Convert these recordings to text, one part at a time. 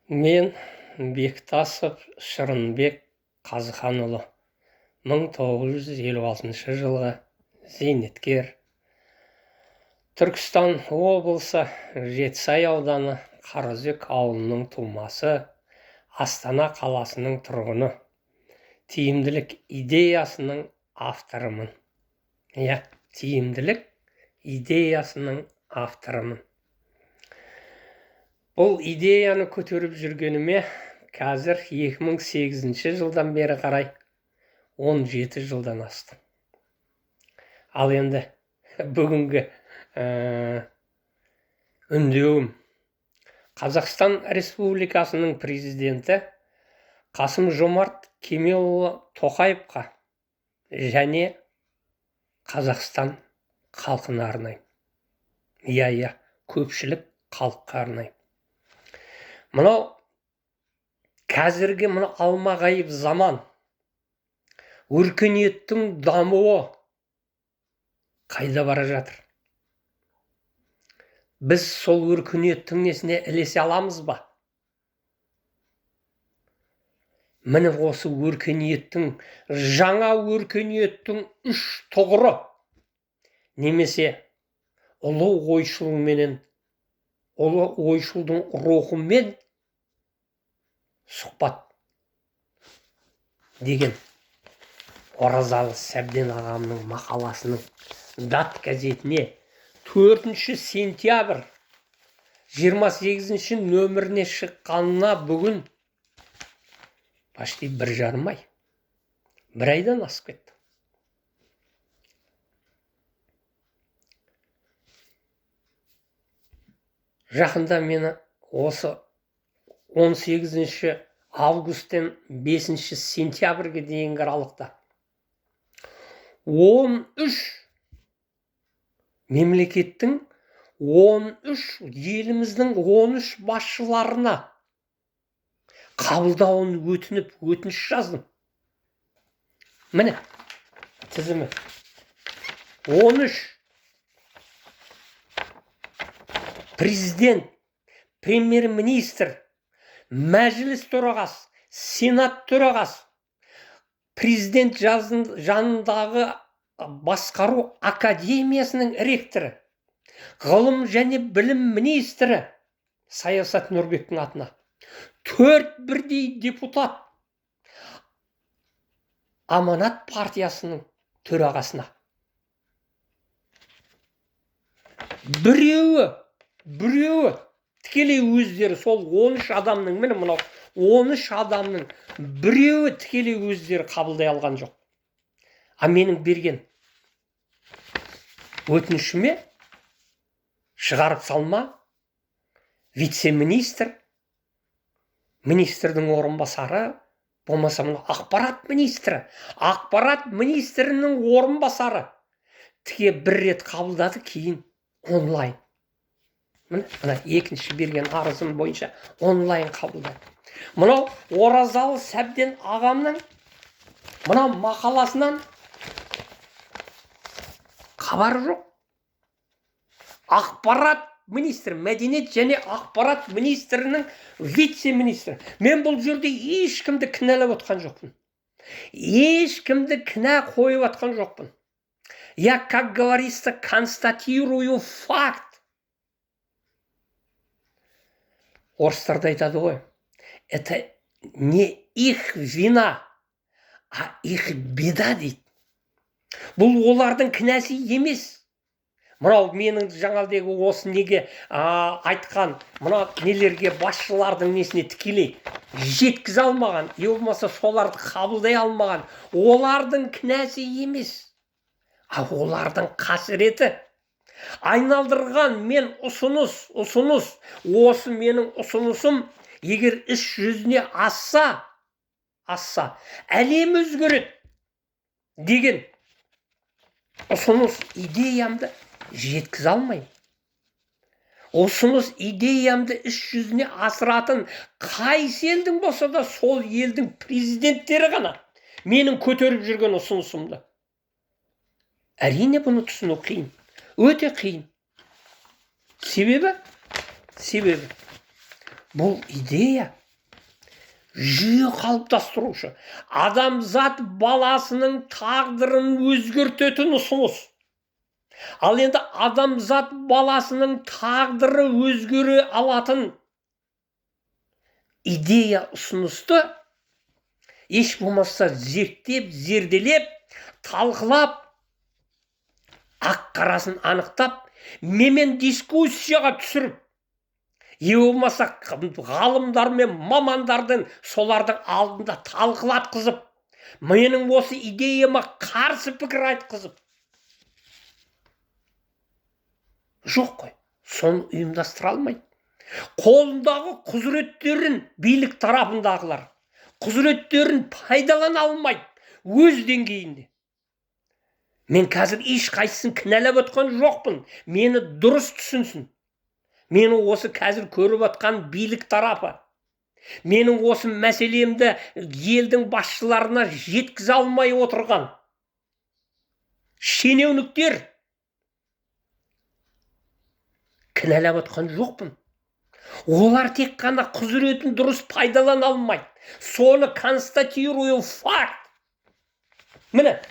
Мен Бектасов Шырынбек Қазыханұлы, 1956 жылғы зейнеткер. Түркістан облысы Жетісай ауданы Қараөзек ауылының тумасы, Астана қаласының тұрғыны. Тиімділік идеясының авторымын. Тиімділік идеясының авторымын. Бұл идеяны көтеріп жүргеніме қазір 2008 жылдан бері қарай 17 жылдан асты. Ал енді бүгінгі үндеуім Қазақстан Республикасының президенті Қасым-Жомарт Кемелұлы Тоқаевқа және Қазақстан халқына арнаймын. Көпшілік халыққа арнаймын. Мынау қазіргі алмағайып заман, өркениеттің дамуы қайда бара жатыр? Біз сол өркениеттің несіне ілесе аламыз ба? Міне осы өркениеттің, жаңа өркениеттің үш тұғыры, немесе ұлы ойшылдың рухымен сұхбат деген Оразалы Сәбден ағамның мақаласының «Дат» газетіне 4 сентябрь 28 нөміріне шыққанына бүгін почти 1,5 ай, 1 айдан асып кетті. Жақында мені осы 18 августтен 5 сентябрьге дейінгі аралықта 13 мемлекеттің 13 13 басшыларына қабылдауын өтініш жаздым. Міне тізімі 13 президент, премьер-министр, мәжіліс төрағасы, сенат төрағасы, президент жанындағы басқару академиясының ректоры, ғылым және білім министрі Саясат Нұрбектің атына, 4 бірдей депутат Аманат партиясының төрағасына. Біреуі тікелей өздері, сол 13 адамның, міне мынау 13 адамның біреуі тікелей өздері қабылдай алған жоқ. А менің берген өтінішіме шығарып салма вице-министр, министрдің орынбасары, болмаса ақпарат министрінің орынбасары тіке бір рет қабылдады, кейін онлайн. Мына екінші берген арызым бойынша онлайн қабылдады. Мынау Оразалы Сәбден ағамның мынау мақаласынан хабар жоқ. Ақпарат министрі, мәдениет және ақпарат министрінің вице-министрі. Мен бұл жерде ешкімді кінәлап отқан жоқпын. Ешкімді кінә қойып отқан жоқпын. Я, как говорится, констатирую факт. Орыстарда айтады ғой, это не их вина, а их беда дейді. Бұл олардың кінәсі емес. Мынау менің жаңалдегі осы неге айтқан, мына нелерге басшылардың несіне тікелей жеткізе алмаған, болмаса соларды қабылдай алмаған, олардың кінәсі емес. А олардың қасіреті. Айналдырған мен ұсыныс, осы менің ұсынысым егер іс жүзіне асса, әлем өзгереді деген ұсыныс идеямды жеткізе алмаймын. Ұсыныс идеямды іс жүзіне асыратын қайсы елдің болса да сол елдің президенттері ғана менің көтеріп жүрген ұсынысымды. Әрине бұны түсіну қиын. Өте қиын. Себебі бұл идея жүйе қалыптастырушы, адамзат баласының тағдырын өзгертетін ұсыныс. Ал енді адамзат баласының тағдыры өзгере алатын идея ұсынысты еш болмаса зерттеп, зерделеп, талқылап, ақ-қарасын анықтап, менімен дискуссияға түсіріп, е болмаса ғалымдар мен мамандардың солардың алдында талқылатқызып, менің осы идеяма қарсы пікір айтқызып. Жоқ қой, соны ұйымдастыра алмайды. Қолындағы құзыреттерін билік тарапындағылар құзыреттерін пайдалана алмайды өз деңгейінде. Мен қазір ешқайсысын кінәлап отқан жоқпын. Мені дұрыс түсінсін. Мені осы қазір көріп отқан билік тарапы. Менің осы мәселемді елдің басшыларына жеткізе алмай отырған шенеуніктер кінәлап отқан жоқпын. Олар тек қана құзыретін дұрыс пайдалана алмайды. Соны констатирую факт. Міне,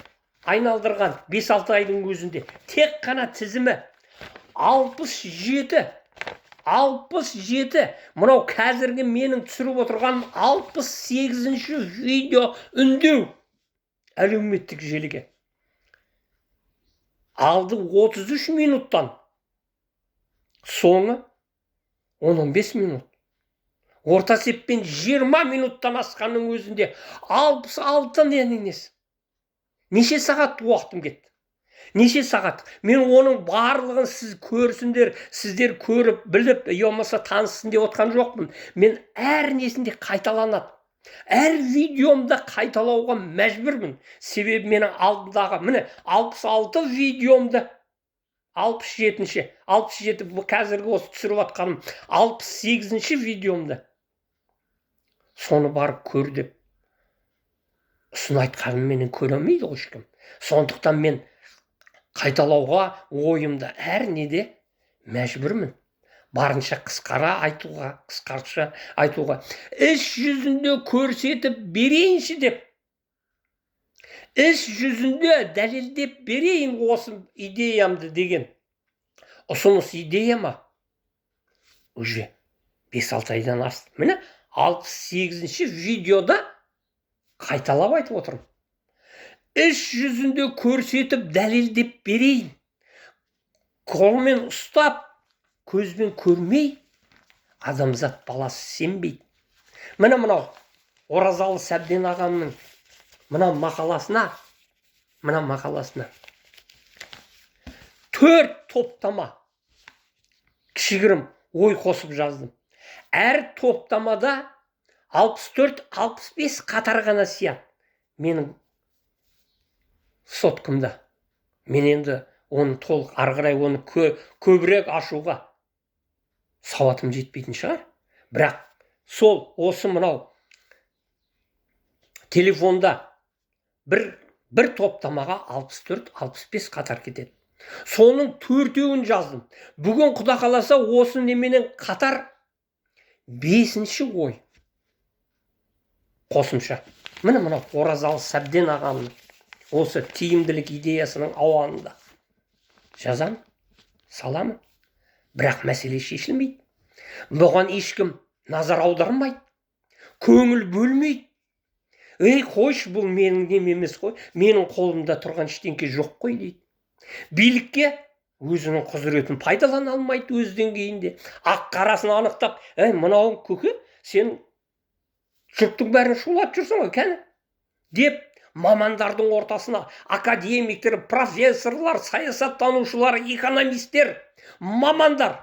айналдырған 5-6 айдың өзінде тек қана тізімі 67 мынау қазіргі менің түсіріп отырған 68-ші видео үндеу әлеуметтік желіге. Алды 33 минуттан, соңы 10-15 минут. Орта сеппен 20 минуттан асқанның өзінде 66 несі. Неше сағат уақытым кетті? Неше сағат? Мен оның барлығын сіз көрсіндер, сіздер көріп, біліп, болмаса таныссын деп отқан жоқпын. Мен әр несінде қайталанады. Әр видеомда қайталауға мәжбүрмін. Себебі менің алдымдағы, міне 66 видеомда 67 бұл қазіргі осы түсіріп атқаным 68-ші видеомда соны барып көр деп ұсын айтқаным менен көремейді ғой ешкім. Сондықтан мен қайталауға ойымда әр неде мәжбүрмін. Барынша қысқарша айтуға. Іс жүзінде көрсетіп берейінші деп. Іс жүзінде дәлелдеп берейін осы идеямды деген. Ұсыныс идея ма? Уже 5-6 айдан асты. Міне 68-ші видеода қайталап айтып отырмын. Іс жүзінде көрсетіп дәлелдеп берейін. Қолмен ұстап, көзбен көрмей, адамзат баласы сенбейді. Міне мынау Оразалы Сәбден ағамның мына мақаласына 4 топтама кішігірім ой қосып жаздым. Әр топтамада 64-65 қатар ғана сияды. Менің соткымда. Мен енді оны толық арғырай оны көбірек ашуға сауатым жетпейтін шығар. Бірақ сол осы мынау телефонда бір топтамаға 64-65 қатар кетеді. Соның 4-еуін жаздым. Бүгін Құда қаласа осы неменен қатар 5-ші ой қосымша. Міне мынау Оразалы Сәбден ағамның осы тиімділік идеясының ауанында жазамын, саламын. Бірақ мәселе шешілмейді. Бұған ешкім назар аудармайды, көңіл бөлмейді. Қойшы, бұл менің нем емес қой, менің қолымда тұрған ештеңке жоқ қой дейді. Билікке өзінің құзыретін пайдалана алмайды өз деңгейінде. Ақ-қарасын анықтап, мынауың көке, сен жұрттың бәрін шулап жүрсің ғой, кәне? Деп мамандардың ортасына академиктер, профессорлар, саясаттанушылар, экономистер, мамандар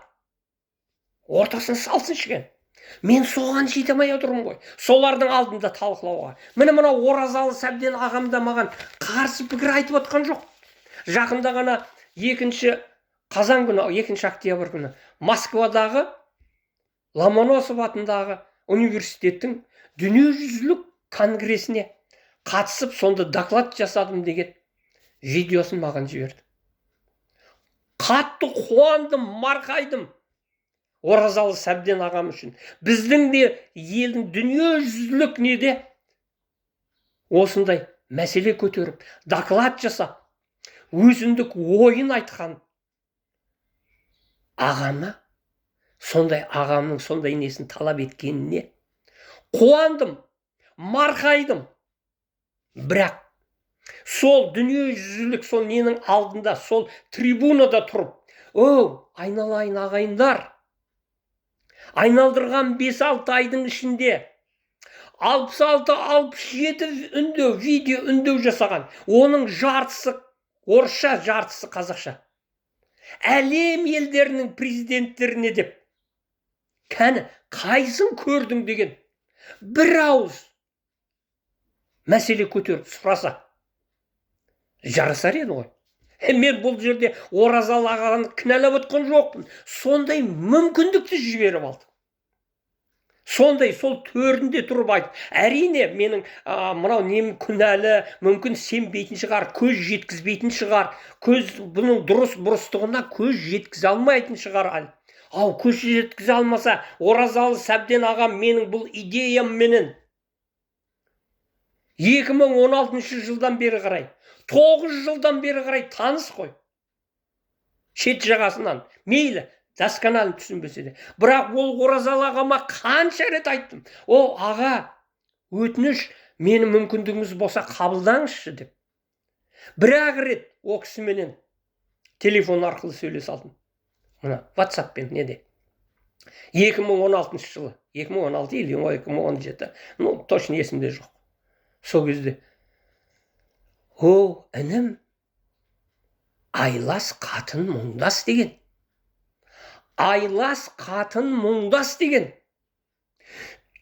ортасын салсын шіген. Мен соған жете алмай отырмын ғой. Солардың алдында талқылауға. Міне мынау Оразалы Сәбден ағамда маған қарсы пікір айтып отқан жоқ. Жақында ғана 2 қазан күні, 2 октябрь күні Москвадағы Ломоносов атындағы университеттің дүниежүзілік конгресіне қатысып, сонда доклад жасадым деген видеосын маған жіберді. Қатты қуандым, марқайдым. Оразалы Сәбден ағам үшін. Біздің де елдің дүниежүзілік неде осындай мәселе көтеріп, доклад жасап, өзіндік ойын айтқан ағама, сондай ағамның сондай несін талап еткеніне қуандым, марқайдым. Бірақ сол дүниежүзілік сол ненің алдында, сол трибунада тұрып, айналайын ағайындар, айналдырған 5-6 айдың ішінде 66-67 видео үндеу жасаған. Оның жартысы орысша, жартысы қазақша. Әлем елдерінің президенттеріне деп. Кәні, қайсын көрдің деген бір ауыз мәселе көтеріп сұраса жарасар еді ғой. Мен бұл жерде Оразалы ағаны кінәлап отқан жоқпын. Сондай мүмкіндікті жіберіп алды. Сондай сол төрінде тұрып айтып, әрине менің мынау нем күнәлі, мүмкін сенбейтін шығар, көз жеткізбейтін шығар, бұның дұрыс бұрыстығына көз жеткізе алмайтын шығар. Көз жеткізе алмаса, Оразалы Сәбден ағам менің бұл идеямменен 2016 жылдан бері қарай, 9 жылдан бері қарай таныс қой. Шет жағасынан, мейлі, досконально түсінбесе де. Бірақ ол Оразалы ағама қанша рет айттым. Аға, өтініш, мені мүмкіндігіңіз болса қабылдаңызшы деп. Бір-ақ рет о кісіменен телефон арқылы сөйлесе алдым. Мына WhatsApp-пен неде. 2016 жылы, 2016 или 2017, точно есімде жоқ. Сол кезде, інім, айлас қатын мұңдас деген. Айлас қатын мұңдас деген.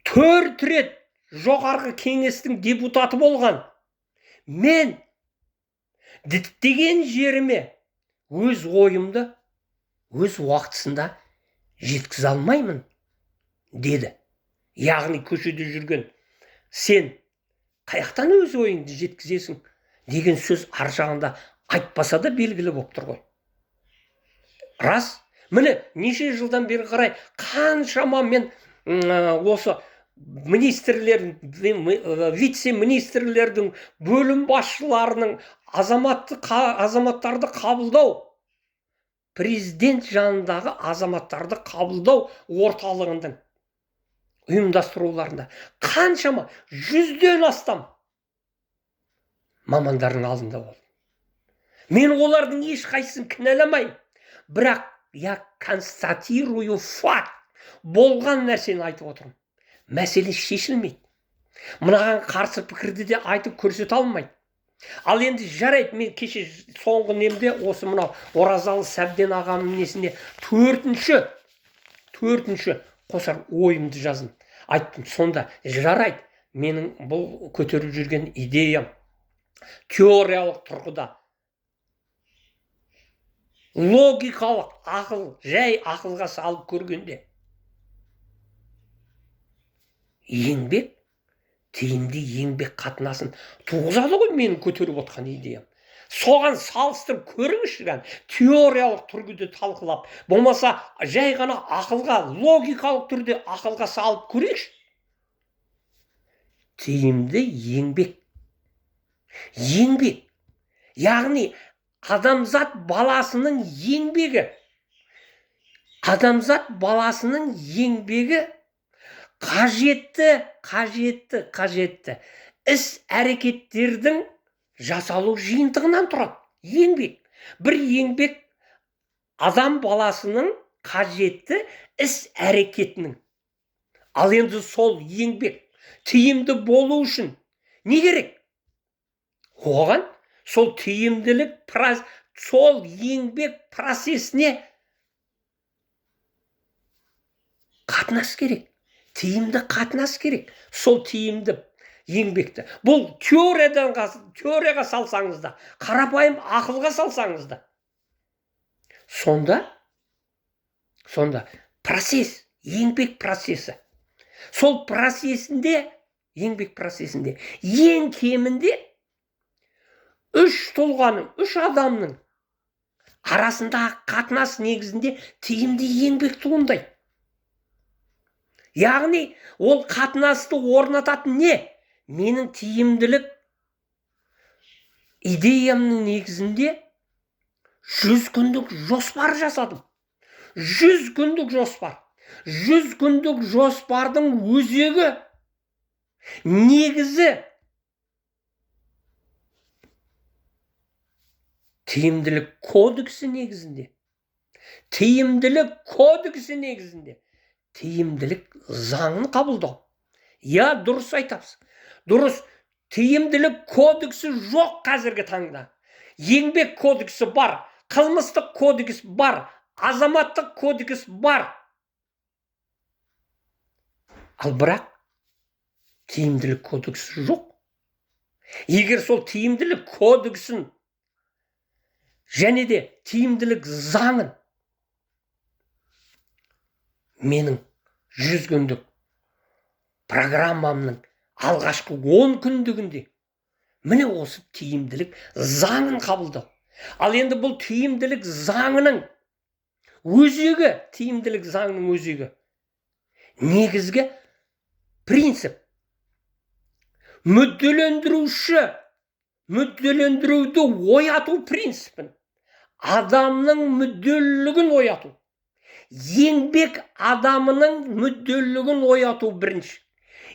4 рет жоғарғы кеңестің депутаты болған. Мен діттеген жеріме өз ойымды өз уақытысында жеткізе алмаймын, деді. Яғни көшеде жүрген сен қаяқтан өз ойыңды жеткізесің деген сөз ар жағында айтпаса да белгілі болып тұр ғой. Рас, міне неше жылдан бері қарай қаншама мен осы министрлердің, вице-министрлердің, бөлім басшыларының азаматтарды қабылдау, президент жанындағы азаматтарды қабылдау орталығының ұйымдастыруларында қаншама 100-ден астам мамандардың алдында болды. Мен олардың ешқайсысын кінәламаймын. Бірақ я констатирую факт, болған нәрсені айтып отырмын. Мәселе шешілмейді. Мынаған қарсы пікірді де айтып көрсете алмайды. Ал енді жарайды, мен кеше соңғы немде осы мынау Оразалы Сәбден ағамның несінде төртінші қосар ойымды жаздым. Айттым, сонда жарайды, менің бұл көтеріп жүрген идеям теориялық тұрғыда, логикалық ақыл, жай ақылға салып көргенде еңбек, тиімді еңбек қатынасын туғызады ғой менің көтеріп отқан идеям. Соған салыстырып көріңізші, теориялық түрде талқылап, болмаса жай ғана ақылға, логикалық түрде ақылға салып көрейікші. Тиімді еңбек. Еңбек. Яғни адамзат баласының еңбегі. Адамзат баласының еңбегі қажетті іс әрекеттердің жасалу жиынтығынан тұрады. Еңбек. Бір еңбек адам баласының қажетті іс әрекетінің. Ал енді сол еңбек тиімді болу үшін не керек? Оған сол тиімділік, сол еңбек процесіне қатынас керек. Тиімді қатынас керек. Сол тиімді еңбекті. Бұл теорияға салсаңыз да, қарапайым ақылға салсаңыз да. Сонда процесс, еңбек процесі. Сол процесінде, еңбек процесінде ең кемінде 3 тұлғаның, 3 адамның арасындағы қатынас негізінде тиімді еңбек туындайды. Яғни ол қатынасты орнататын не? Менің тиімділік идеямның негізінде 100 күндік жоспар жасадым. 100 күндік жоспар. 100 күндік жоспардың өзегі, негізі тиімділік кодексі негізінде. Тиімділік кодексі негізінде. Тиімділік заңын қабылдау. Я, дұрыс айтасыз. Дұрыс, тиімділік кодексі жоқ қазіргі таңда. Еңбек кодексі бар, қылмыстық кодекс бар, азаматтық кодекс бар. Ал бірақ тиімділік кодексі жоқ. Егер сол тиімділік кодексін және де тиімділік заңын менің 100 күндік программамның алғашқы 10 күндігінде міне осы тиімділік заңын қабылдау. Ал енді бұл тиімділік заңының өзегі, тиімділік заңның өзегі негізгі принцип. Мүдделендіруді ояту принципін. Адамның мүдделілігін ояту. Еңбек адамының мүдделілігін ояту бірінші.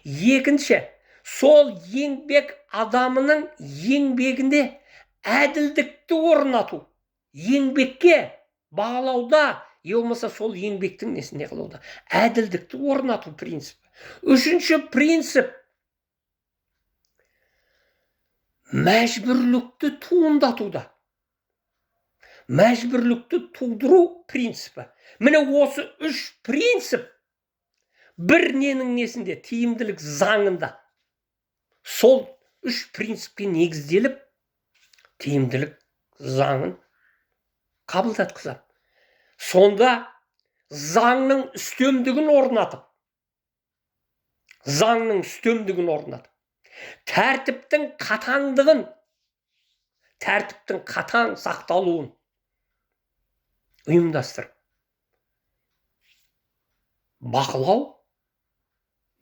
Екінші, сол еңбек адамының еңбегінде әділдікті орнату. Еңбекке бағалауда, болмаса сол еңбектің несіне қылауда, әділдікті орнату принципі. Үшінші принцип, мәжбүрлікті туындатуда. Мәжбүрлікті тудыру принципі. Міне осы 3 принцип бір ненің несінде, тиімділік заңында. Сол 3 принципке негізделіп, тиімділік заңын қабылдатқызады. Сонда заңның үстемдігін орнатып, тәртіптің қатаң сақталуын ұйымдастырып,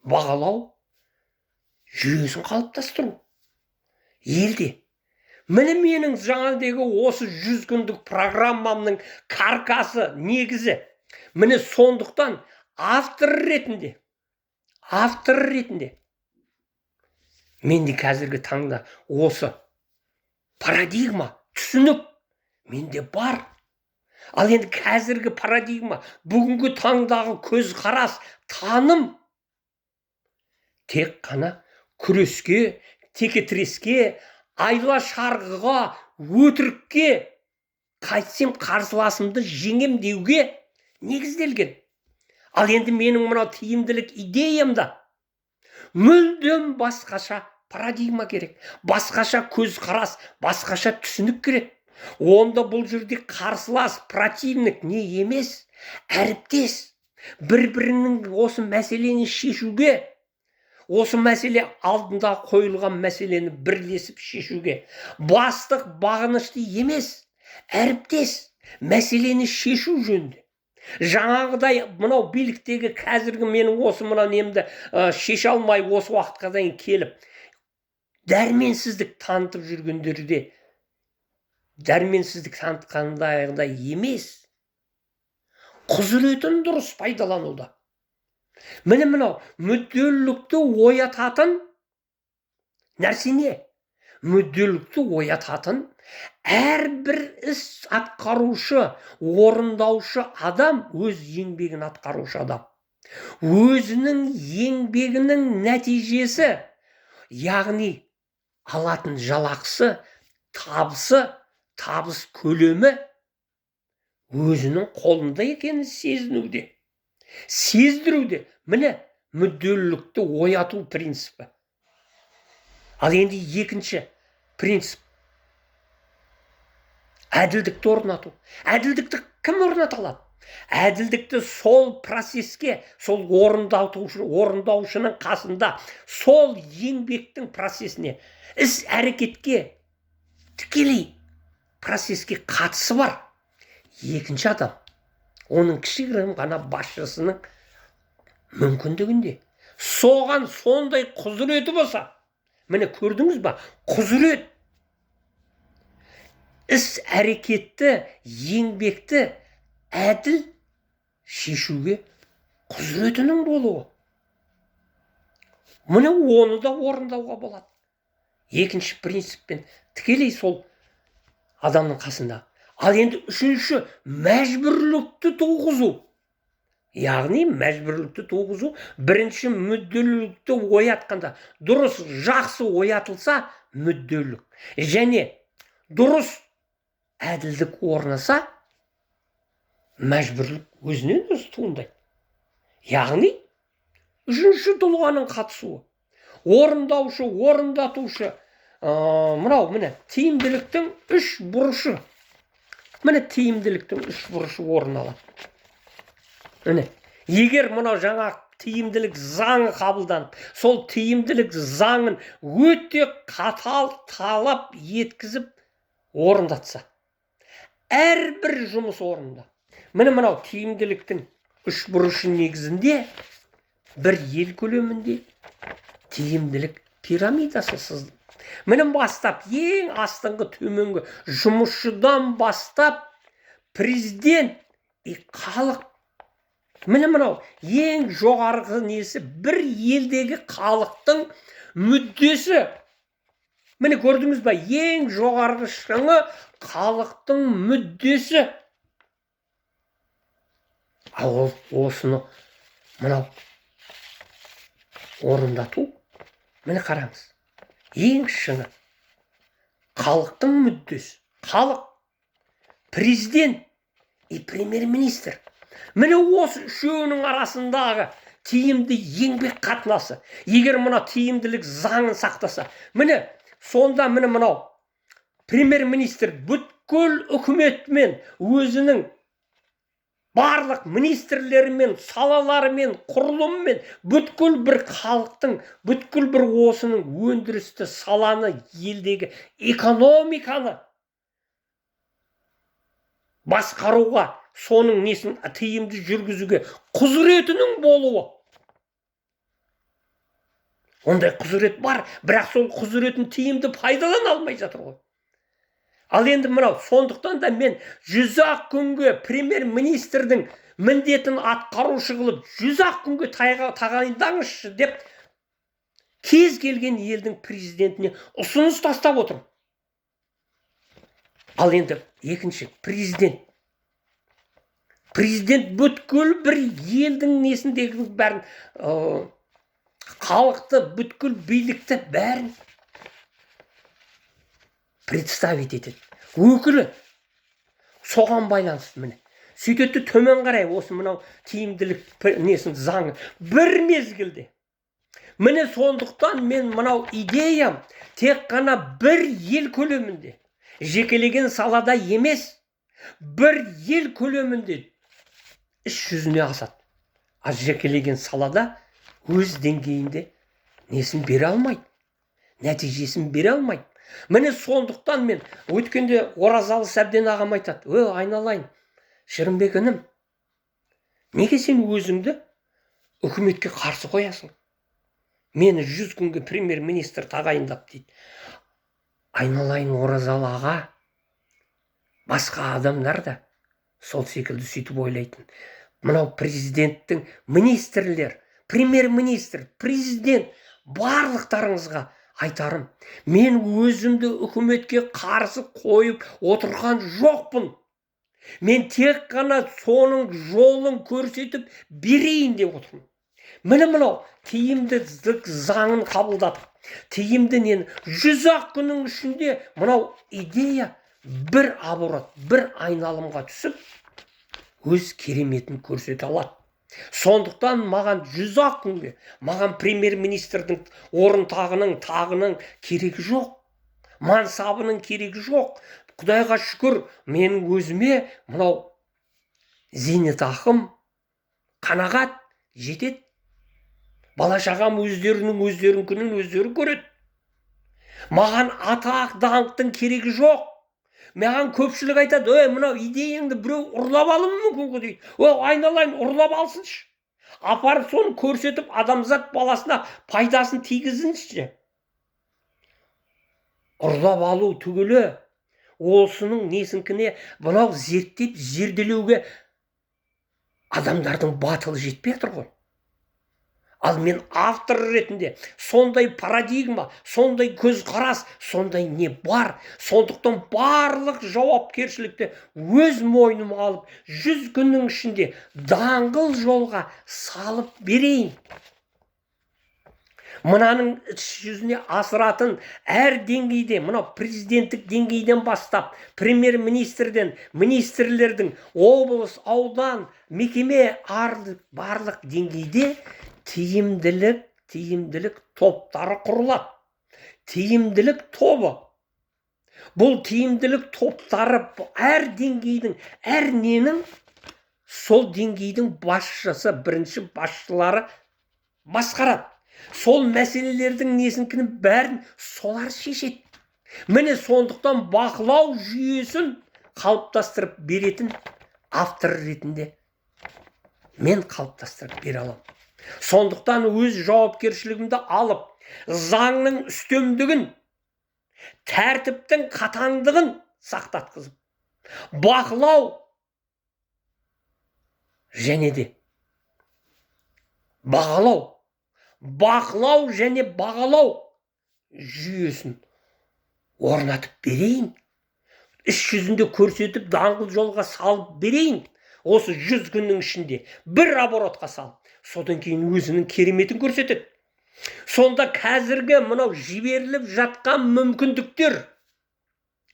бағалау жүйесін қалыптастыру елде. Міне менің жаңадегі осы 100 күндік программамның каркасы, негізі. Міне сондықтан автор ретінде менде қазіргі таңда осы парадигма, түсінік менде бар. Ал енді қазіргі парадигма, бүгінгі таңдағы көзқарас, таным тек қана күреске, текетіреске, айла шарғыға, өтірікке, қайтсем қарсыласымды жеңем деуге негізделген. Ал енді менің мынау тиімділік идеямда мүлдем басқаша парадигма керек, басқаша көзқарас, басқаша түсінік керек. Онда бұл жерде қарсылас, противник не емес, әріптес, бір-бірінің осы мәселені шешуге, осы мәселе алдында қойылған мәселені бірлесіп шешуге, бастық бағынышты емес, әріптес, мәселені шешу жөнінде. Жаңағыдай мынау биліктегі қазіргі менің осы мына немді шеше алмай осы уақытқа дейін келіп, дәрменсіздік танытып жүргендерде, дәрменсіздік танытқандағыда емес, құзыретін дұрыс пайдалануда. Міне мынау мүдделілікті оятатын нәрсене? Мүдделілікті оятатын әрбір іс атқарушы, орындаушы адам, өз еңбегін атқарушы адам. Өзінің еңбегінің нәтижесі, яғни алатын жалақысы, табыс көлемі өзінің қолында екенін сездіруде. Міне мүдделілікті ояту принципі. Ал енді екінші принцип, әділдікті орнату. Әділдікті кім орната алады? Әділдікті сол процеске, сол орындаушының қасында, сол еңбектің процесіне, іс әрекетке, тікелей процеске қатысы бар екінші адам, оның кішігірім ғана басшысының мүмкіндігінде. Соған сондай құзыреті болса, міне көрдіңіз ба, құзырет іс әрекетті, еңбекті әділ шешуге құзыретінің болуы. Міне оны да орындауға болады. Екінші принциппен тікелей сол адамның қасында. Ал енді үшінші, мәжбүрлікті туғызу. Яғни мәжбүрлікті туғызу бірінші мүдделілікті оятқанда, дұрыс, жақсы оятылса мүдделілік. Және дұрыс әділдік орнаса мәжбүрлік өзінен өзі туындайды. Яғни үшінші тұлғаның қатысуы. Орындаушы, орындатушы. Міне тиімділіктің үш бұрышы. Міне тиімділіктің үш бұрышы орын алады. Міне, егер мынау жаңа тиімділік заңы қабылданып, сол тиімділік заңын өте қатал талап еткізіп орындатса, әрбір жұмыс орнында. Міне мынау тиімділіктің үш бұрышы негізінде бір ел көлемінде тиімділік пирамидасы сызды. Міне бастап ең астыңғы төменгі жұмысшыдан бастап президент и халық. Міне мынау ең жоғарғы несі бір елдегі халықтың мүддесі. Міне көрдіңіз ба, ең жоғарғы шыңы халықтың мүддесі. Ал осыны мынау орындату, міне қараңыз, ең шыңы халықтың мүддесі. Халық, президент и премьер-министр. Міне осы үшеуінің арасындағы тиімді еңбек қатынасы. Егер мына тиімділік заңын сақтаса, міне сонда міне мынау премьер-министр бүткіл үкіметмен, өзінің барлық министрлерімен, салаларымен, құрылыммен, бүткіл бір халықтың, бүткіл бір осының өндірісті саланы, елдегі экономиканы басқаруға, соның несін тиімді жүргізуге құзыретінің болуы. Ондай құзырет бар, бірақ сол құзыретін тиімді пайдалана алмай жатыр ғой. Ал енді мынау, сондықтан да мен 100-ақ күнге премьер-министрдің міндетін атқарушы қылып, 100-ақ күнге тағайындаңызшы деп кез келген елдің президентіне ұсыныс тастап отырмын. Ал енді екінші, президент. Президент бүткіл бір елдің несіндегі бәрін, халықты, бүткіл билікті бәрін представить етеді. Өкілі соған байланысты міне. Сөйтетті төмен қарай осы мынау тиімділік несін заңы бір мезгілде. Міне сондықтан мен мынау идеям тек қана бір ел көлемінде, жекелеген салада емес, бір ел көлемінде іс жүзіне асады. Аз жекелеген салада өз деңгейінде несін бере алмайды, нәтижесін бере алмайды. Міне сондықтан мен өткенде Оразалы Сәбден ағам айтады: айналайын, Шырымбек інім, неге сен өзіңді үкіметке қарсы қоясың? Мені 100 күнге премьер-министр тағайындап дейді. Айналайын, Оразалы аға, басқа адамдар да сол секілді сөйтіп ойлайтын. Мынау президенттің министрлер, премьер-министр, президент барлықтарыңызға айтарым, мен өзімді үкіметке қарсы қойып отырған жоқпын. Мен тек қана соның жолын көрсетіп берейін деп отырмын. Міне мынау тиімділік заңын қабылдатып, тиімді нені 100-ақ күннің ішінде мынау идея бір оборот, бір айналымға түсіп, өз кереметін көрсете алады. Сондықтан маған 100-ақ күнге, маған премьер-министрдің орын тағының керегі жоқ. Мансабының керегі жоқ. Құдайға шүкір, менің өзіме мынау зейнетақым қанағат жетеді. Бала-шағам өздерінің күнін өздері көреді. Маған атақ даңқтың керегі жоқ. Маған көпшілік айтады: мынау идеяңды біреу ұрлап алуы мүмкін дейді. Айналайын, ұрлап алсыншы. Апарып соны көрсетіп, адамзат баласына пайдасын тигізінші. Ұрлап алу түгілі, осының несінкіне бұнау зерттеп, зерделеуге адамдардың батылы жетпей отыр ғой. Ал мен автор ретінде сондай парадигма, сондай көзқарас, сондай не бар. Сондықтан барлық жауапкершілікті өз мойныма алып, 100 күннің ішінде даңғыл жолға салып берейін. Мынаның іс жүзіне асыратын әр деңгейде, мынау президенттік деңгейден бастап, премьер-министрден, министрлердің, облыс, аудан, мекеме, барлық деңгейде тиімділік топтары құрылады. Тиімділік тобы. Бұл тиімділік топтары әр деңгейдің, әр ненің сол деңгейдің басшысы, бірінші басшылары басқарады. Сол мәселелердің несінкінің бәрін солар шешеді. Міне сондықтан бақылау жүйесін қалыптастырып беретін автор ретінде мен қалыптастырып бере аламын. Сондықтан өз жауапкершілігімді алып, заңның үстемдігін, тәртіптің қатаңдығын сақтатқызып, бақылау және де бақылау және бағалау жүйесін орнатып берейін. Іс жүзінде көрсетіп, даңғыл жолға салып берейін. Осы 100 күннің ішінде бір оборотқа салып, содан кейін өзінің кереметін көрсетеді. Сонда қазіргі мынау жіберіліп жатқан мүмкіндіктер,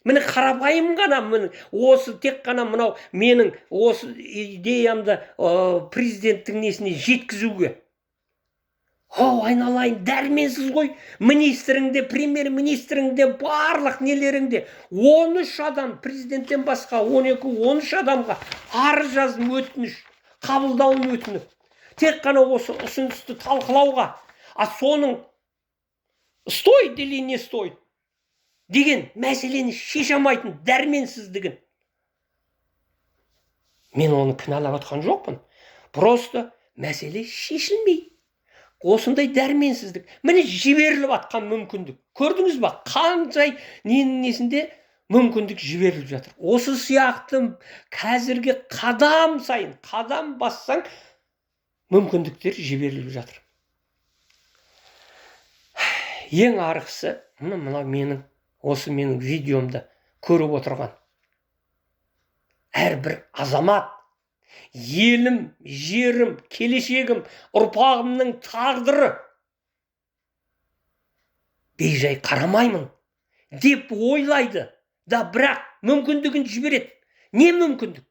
міне қарапайым ғана, осы тек қана мынау менің осы идеямды президенттің несіне жеткізуге. Айналайын, дәрменсіз ғой, министріңде, премьер-министріңде, барлық нелеріңде 13 адам, президенттен басқа 12-13 адамға арыз жаздым, өтініш, қабылдауын өтініп. Тек қана осы ұсынысты талқылауға, соның стоит или не стоит деген мәселені шеше алмайтын дәрменсіздігін. Мен оны кінәлап отқан жоқпын. Просто мәселе шешілмей. Осындай дәрменсіздік. Міне жіберіліп атқан мүмкіндік. Көрдіңіз ба? Қаншай несінде мүмкіндік жіберіліп жатыр. Осы сияқты қазірге қадам сайын, қадам бассаң, мүмкіндіктер жіберіліп жатыр. Ең арғысы, осы менің видеомда көріп отырған әрбір азамат, елім, жерім, келешегім, ұрпағымның тағдыры бейжай қарамаймын деп ойлайды. Да бірақ мүмкіндігін жібереді. Не мүмкіндік?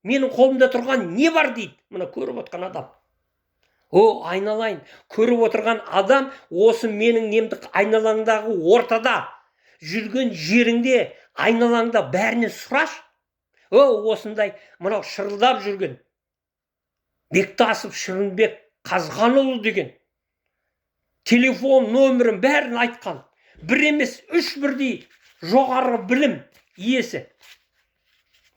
Менің қолымда тұрған не бар дейді, мына көріп отқан адам. Айналайын, көріп отырған адам осы менің немді айналаңдағы ортада жүрген жеріңде, айналаңда бәріне сұраш. Осындай мынау шырылдап жүрген Бектасов Шырынбек Қазғанұлы деген телефон нөмірін бәрін айтқан. Бір емес, 3 бірдей жоғары білім иесі.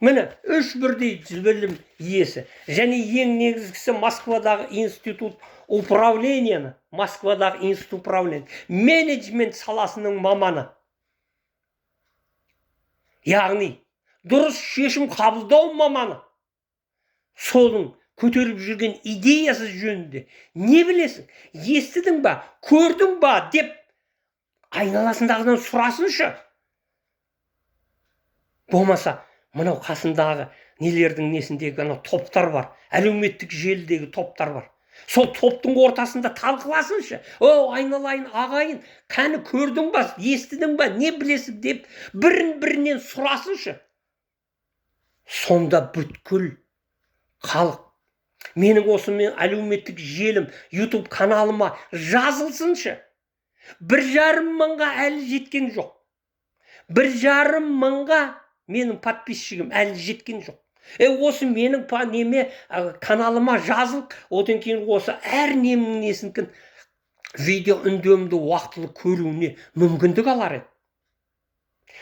Міне, 3 бірдей білім иесі. Және ең негізгісі Москвадағы институт управлениені, менеджмент саласының маманы. Яғни, дұрыс шешім қабылдау маманы. Соның көтеріп жүрген идеясы жөнінде не білесің? Естідің ба? Көрдің ба? Деп айналасындағыдан сұрасыншы. Болмаса, мынау қасындағы нелердің несіндегі топтар бар. Әлеуметтік желідегі топтар бар. Сол топтың ортасында талқыласыншы. Айналайын, ағайын, қаны көрдің ба? Естідің ба? Не білесің? Деп бірінен сұрасыншы. Сонда бүткіл халық менің осы әлеуметтік желім, YouTube каналыма жазылсыншы. 1,5 мыңға әлі жеткен жоқ. 1,5 мыңға менің подписчигім әлі жеткен жоқ. Осы менің каналыма жазылып, одан кейін осы әр немнің несінкін видео үндемді уақытылы көруіне мүмкіндік алар еді.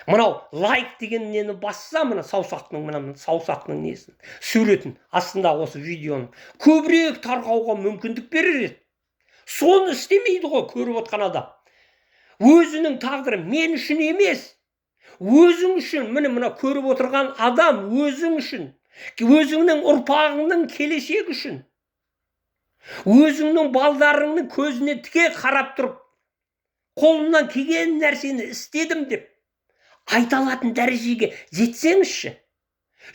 Мынау лайк деген нені басса, мына саусақтың несін, суретін, астында осы видеоның көбірек тарқауға мүмкіндік берер еді. Соны істемейді ғой көріп отқан адам. Өзінің тағдыры мен үшін емес, өзің үшін, мына көріп отырған адам өзің үшін, өзіңнің ұрпағыңның келешегі үшін, өзіңнің балдарыңның көзіне тіке қарап тұрып, қолымнан келген нәрсені істедім деп айта алатын дәрежеге жетсеңізші.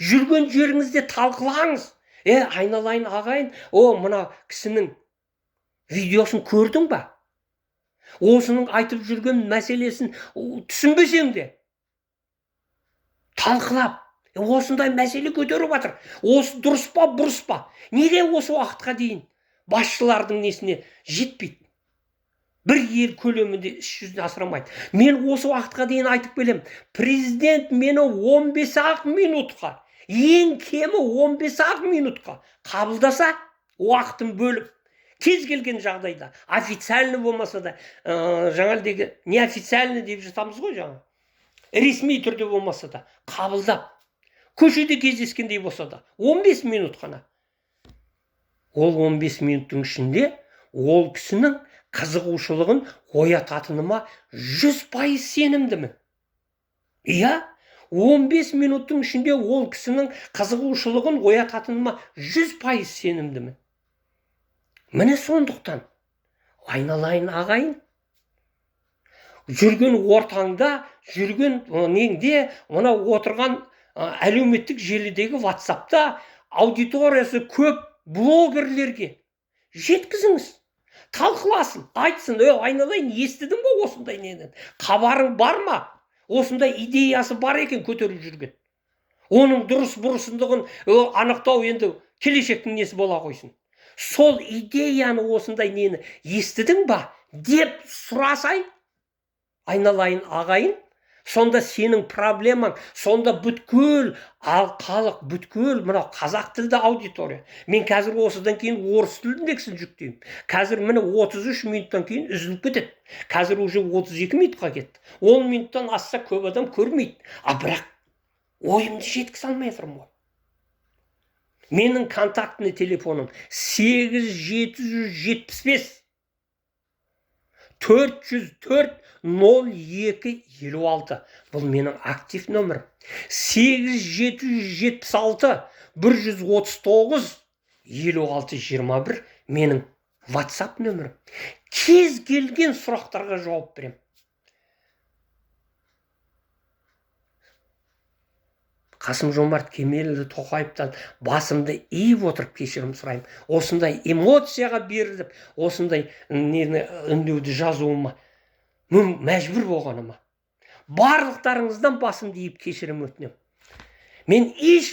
Жүрген жеріңізде талқылаңыз. Айналайын ағайын, мына кісінің видеосын көрдің ба? Осының айтып жүрген мәселесін түсінбесең де талқылап, осындай мәселе көтеріп жатыр. Осы дұрыс па, бұрыс па? Неге осы уақытқа дейін басшылардың несіне жетпейді? Бір ел көлемінде іс жүзіне асырамайды. Мен осы уақытқа дейін айтып келем. Президент мені 15-ақ минутқа, ең кемі 15-ақ минутқа қабылдаса, уақытын бөліп, кез келген жағдайда, официальный болмаса да, жаңалдегі неофициальный деп жатамыз ғой жаңа. Ресми түрде болмаса да, қабылдап, көшеде кездескендей болса да, 15 минут қана. Ол 15 минуттың ішінде ол кісінің қызығушылығын оятатыныма 100% сенімдімін. 15 минуттың ішінде ол кісінің қызығушылығын оятатыныма 100% сенімдімін. Міне сондықтан, айналайын ағайын, жүрген ортаңда, жүрген неңде, мына отырған әлеуметтік желідегі WhatsApp'та аудиториясы көп блогерлерге жеткізіңіз. Талқыласын, айтсын, айналайын, естідің ба осындай нені? Хабарың бар ма? Осындай идеясы бар екен көтеріп жүрген. Оның дұрыс бұрысындығын анықтау енді келешектің несі бола қойсын. Сол идеяны осындай нені естідің ба деп сұрасай, айналайын ағайын, сонда сенің проблемаң, сонда бүткіл халық, бүткіл мына қазақ тілді аудитория. Мен қазір осыдан кейін орыс тіліндегісін жүктеймін. Қазір міне 33 минуттан кейін үзіліп кетеді. Қазір уже 32 минутқа кетті. 10 минуттан асса көп адам көрмейді. Бірақ ойымды жеткізе алмай тұрмын ғой. Менің контактный телефоным 8775 404 0256. Бұл менің актив нөмірім. 8776 139 5621 менің WhatsApp нөмірім. Кез келген сұрақтарға жауап берем. Қасым-Жомарт Кемелұлы Тоқаевтан басымды иіп отырып кешірім сұраймын. Осындай эмоцияға беріліп, осындай үндеуді жазуыма мәжбүр болғаныма. Барлықтарыңыздан басымды иіп кешірім өтінем. Мен ешкім